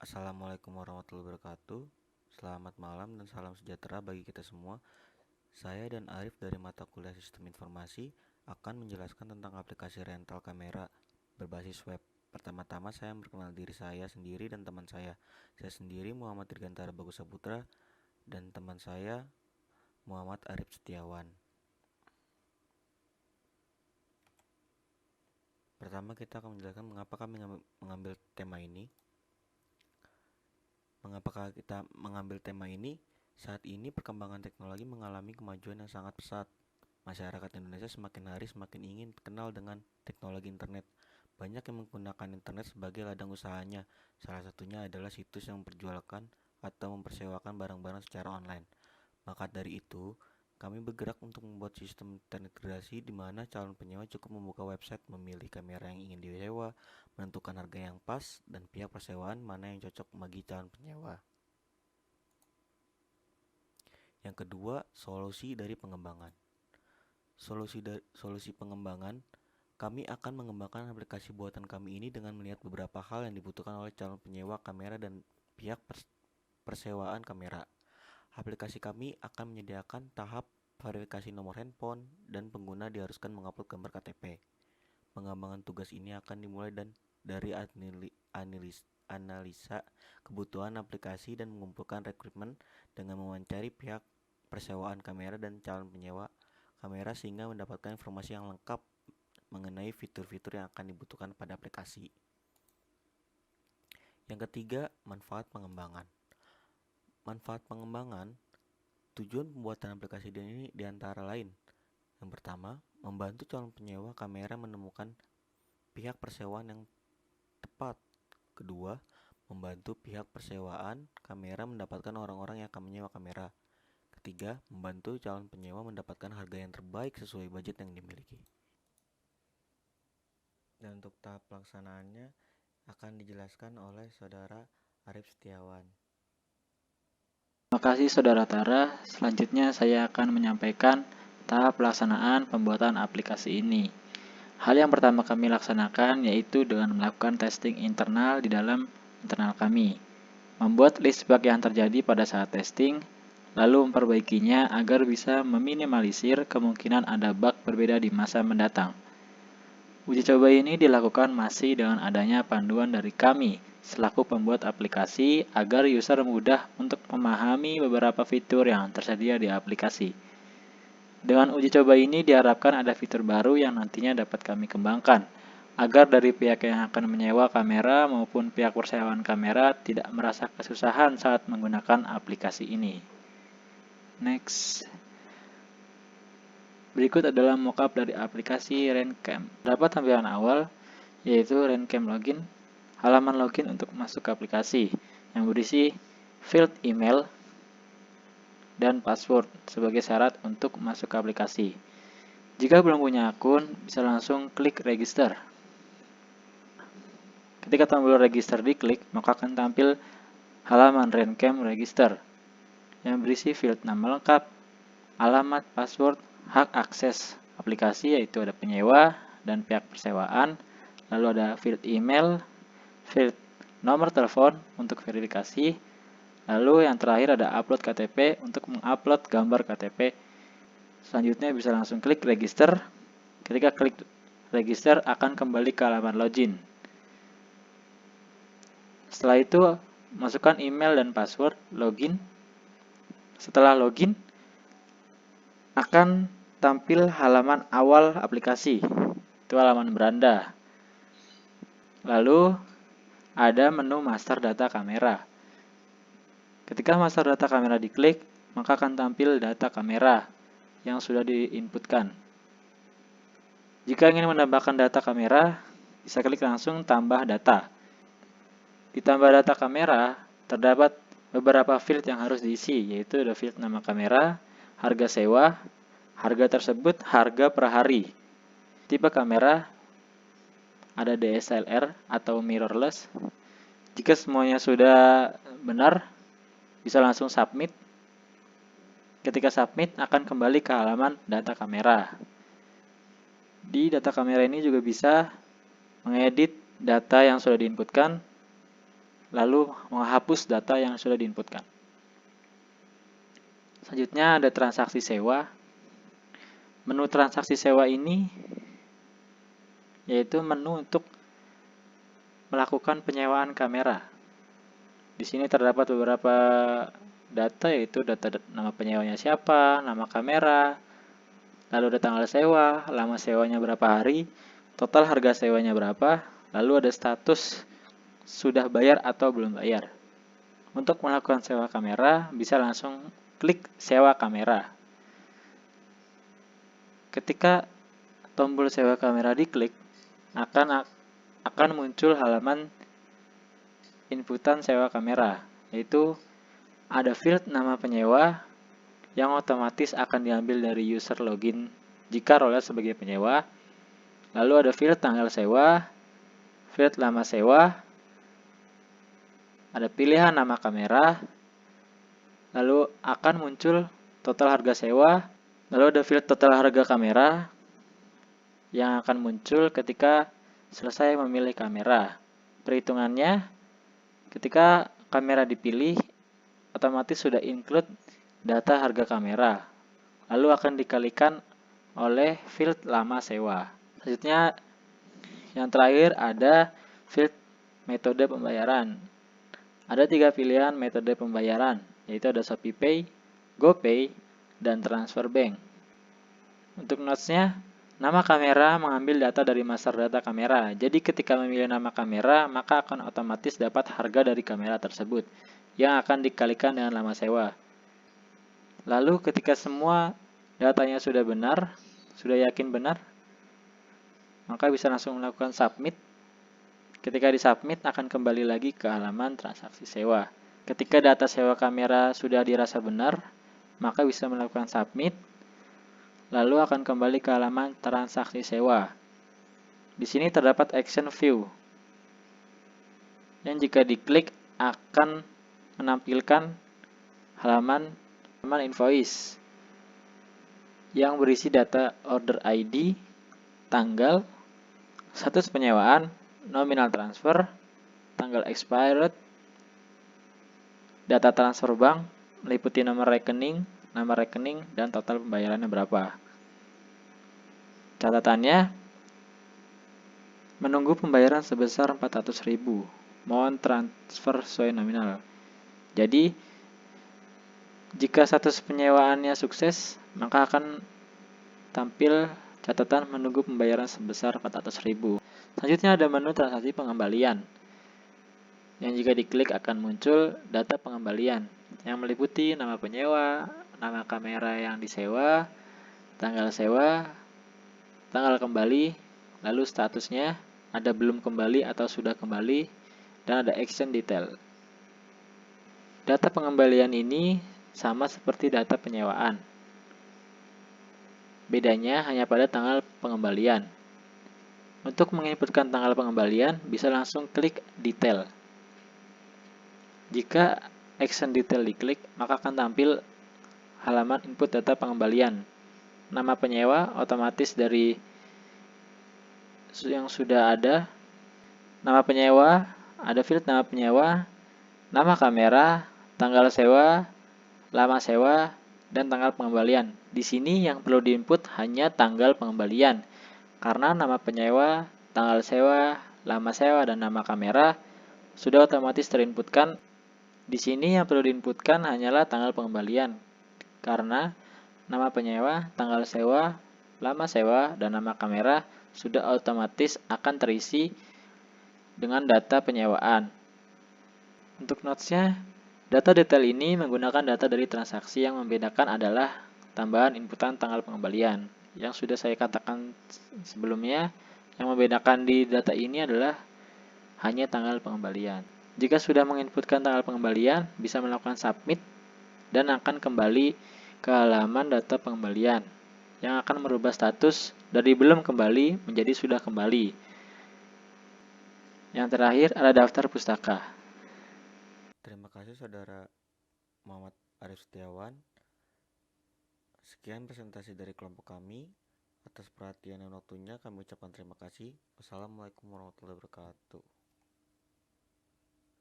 Assalamualaikum warahmatullahi wabarakatuh. Selamat malam dan salam sejahtera bagi kita semua. Saya dan Arif dari mata kuliah Sistem Informasi akan menjelaskan tentang aplikasi rental kamera berbasis web. Pertama-tama saya memperkenalkan diri saya sendiri dan teman saya. Saya sendiri Muhammad Dirgantara Bagus Saputra dan teman saya Muhammad Arif Setiawan. Pertama kita akan menjelaskan mengapa kami mengambil tema ini. Mengapa kita mengambil tema ini? Saat ini perkembangan teknologi mengalami kemajuan yang sangat pesat. Masyarakat Indonesia semakin hari semakin ingin kenal dengan teknologi internet. Banyak yang menggunakan internet sebagai ladang usahanya. Salah satunya adalah situs yang memperjualkan atau mempersewakan barang-barang secara online. Maka dari itu, kami bergerak untuk membuat sistem terintegrasi di mana calon penyewa cukup membuka website, memilih kamera yang ingin disewa, menentukan harga yang pas, dan pihak persewaan mana yang cocok bagi calon penyewa. Yang kedua, solusi dari pengembangan. Solusi pengembangan, kami akan mengembangkan aplikasi buatan kami ini dengan melihat beberapa hal yang dibutuhkan oleh calon penyewa kamera dan pihak persewaan kamera. Aplikasi kami akan menyediakan tahap verifikasi nomor handphone dan pengguna diharuskan mengupload gambar KTP. Pengembangan tugas ini akan dimulai dari analisa kebutuhan aplikasi dan mengumpulkan rekrutmen dengan mewawancari pihak persewaan kamera dan calon penyewa kamera sehingga mendapatkan informasi yang lengkap mengenai fitur-fitur yang akan dibutuhkan pada aplikasi. Yang ketiga, manfaat pengembangan. Manfaat pengembangan, tujuan pembuatan aplikasi ini diantara lain. Yang pertama, membantu calon penyewa kamera menemukan pihak persewaan yang tepat. Kedua, membantu pihak persewaan kamera mendapatkan orang-orang yang akan menyewa kamera. Ketiga, membantu calon penyewa mendapatkan harga yang terbaik sesuai budget yang dimiliki. Dan untuk tahap pelaksanaannya akan dijelaskan oleh Saudara Arif Setiawan. Terima kasih Saudara Tara. Selanjutnya saya akan menyampaikan tahap pelaksanaan pembuatan aplikasi ini. Hal yang pertama kami laksanakan yaitu dengan melakukan testing internal di dalam internal kami. Membuat list bug yang terjadi pada saat testing, lalu memperbaikinya agar bisa meminimalisir kemungkinan ada bug berbeda di masa mendatang. Uji coba ini dilakukan masih dengan adanya panduan dari kami selaku pembuat aplikasi agar user mudah untuk memahami beberapa fitur yang tersedia di aplikasi. Dengan uji coba ini diharapkan ada fitur baru yang nantinya dapat kami kembangkan, agar dari pihak yang akan menyewa kamera maupun pihak persewaan kamera tidak merasa kesusahan saat menggunakan aplikasi ini. Next. Berikut adalah mockup dari aplikasi RenCam. Dapat tampilan awal, yaitu RenCam Login, halaman login untuk masuk ke aplikasi, yang berisi field email dan password sebagai syarat untuk masuk ke aplikasi. Jika belum punya akun, bisa langsung klik register. Ketika tombol register diklik, maka akan tampil halaman RenCam Register, yang berisi field nama lengkap, alamat, password, hak akses aplikasi yaitu ada penyewa dan pihak persewaan, lalu ada field email, field nomor telepon untuk verifikasi, lalu yang terakhir ada upload KTP untuk mengupload gambar KTP. Selanjutnya bisa langsung klik register. Ketika klik register akan kembali ke halaman login. Setelah itu masukkan email dan password, login. Setelah login akan tampil halaman awal aplikasi, itu halaman beranda. Lalu ada menu master data kamera. Ketika master data kamera diklik, maka akan tampil data kamera yang sudah diinputkan. Jika ingin menambahkan data kamera, bisa klik langsung tambah data. Di tambah data kamera, terdapat beberapa field yang harus diisi, yaitu ada field nama kamera, harga sewa, harga tersebut harga per hari. Tipe kamera ada DSLR atau mirrorless. Jika semuanya sudah benar, bisa langsung submit. Ketika submit akan kembali ke halaman data kamera. Di data kamera ini juga bisa mengedit data yang sudah diinputkan. lalu menghapus data yang sudah diinputkan. Selanjutnya ada transaksi sewa. Menu transaksi sewa ini yaitu menu untuk melakukan penyewaan kamera. Di sini terdapat beberapa data, yaitu data nama penyewanya siapa, nama kamera, lalu ada tanggal sewa, lama sewanya berapa hari, total harga sewanya berapa, lalu ada status sudah bayar atau belum bayar. Untuk melakukan sewa kamera, bisa langsung klik sewa kamera. Ketika tombol sewa kamera diklik, akan muncul halaman inputan sewa kamera, yaitu ada field nama penyewa yang otomatis akan diambil dari user login jika role sebagai penyewa. Lalu ada field tanggal sewa, field lama sewa, ada pilihan nama kamera, lalu akan muncul total harga sewa, lalu ada field total harga kamera yang akan muncul ketika selesai memilih kamera. Perhitungannya, ketika kamera dipilih, otomatis sudah include data harga kamera, lalu akan dikalikan oleh field lama sewa. Selanjutnya, yang terakhir ada field metode pembayaran. Ada 3 pilihan metode pembayaran, yaitu ada ShopeePay, GoPay, dan Transfer Bank. Untuk notesnya, nama kamera mengambil data dari master data kamera. Jadi ketika memilih nama kamera, maka akan otomatis dapat harga dari kamera tersebut yang akan dikalikan dengan lama sewa. Lalu ketika semua datanya sudah benar, sudah yakin benar, maka bisa langsung melakukan submit. Ketika disubmit akan kembali lagi ke halaman transaksi sewa. Ketika data sewa kamera sudah dirasa benar, maka bisa melakukan submit. Lalu akan kembali ke halaman transaksi sewa. Di sini terdapat action view yang jika diklik akan menampilkan halaman invoice yang berisi data order ID, tanggal, status penyewaan, nominal transfer, tanggal expired, data transfer bank, meliputi nomor rekening, nama rekening, dan total pembayarannya berapa. Catatannya, menunggu pembayaran sebesar 400.000, mohon transfer sesuai nominal. Jadi, jika status penyewaannya sukses, maka akan tampil catatan menunggu pembayaran sebesar 400.000. Selanjutnya ada menu transaksi pengembalian, yang jika diklik akan muncul data pengembalian, yang meliputi nama penyewa, nama kamera yang disewa, tanggal sewa, tanggal kembali, lalu statusnya, ada belum kembali atau sudah kembali, dan ada action detail. Data pengembalian ini sama seperti data penyewaan. Bedanya hanya pada tanggal pengembalian. Untuk menginputkan tanggal pengembalian, bisa langsung klik detail. Jika action detail diklik, maka akan tampil halaman input data pengembalian. Nama penyewa otomatis dari yang sudah ada. Nama penyewa, ada field nama penyewa, nama kamera, tanggal sewa, lama sewa, dan tanggal pengembalian. Di sini yang perlu diinput hanya tanggal pengembalian, karena nama penyewa, tanggal sewa, lama sewa, dan nama kamera sudah otomatis terinputkan. Di sini yang perlu diinputkan hanyalah tanggal pengembalian, karena nama penyewa, tanggal sewa, lama sewa, dan nama kamera sudah otomatis akan terisi dengan data penyewaan. Untuk notesnya, data detail ini menggunakan data dari transaksi, yang membedakan adalah tambahan inputan tanggal pengembalian. Yang sudah saya katakan sebelumnya, yang membedakan di data ini adalah hanya tanggal pengembalian. Jika sudah menginputkan tanggal pengembalian, bisa melakukan submit dan akan kembali ke halaman data pengembalian yang akan merubah status dari belum kembali menjadi sudah kembali. Yang terakhir ada daftar pustaka. Terima kasih Saudara Muhammad Arif Setiawan. Sekian presentasi dari kelompok kami. Atas perhatian dan waktunya kami ucapkan terima kasih. Wassalamualaikum warahmatullahi wabarakatuh.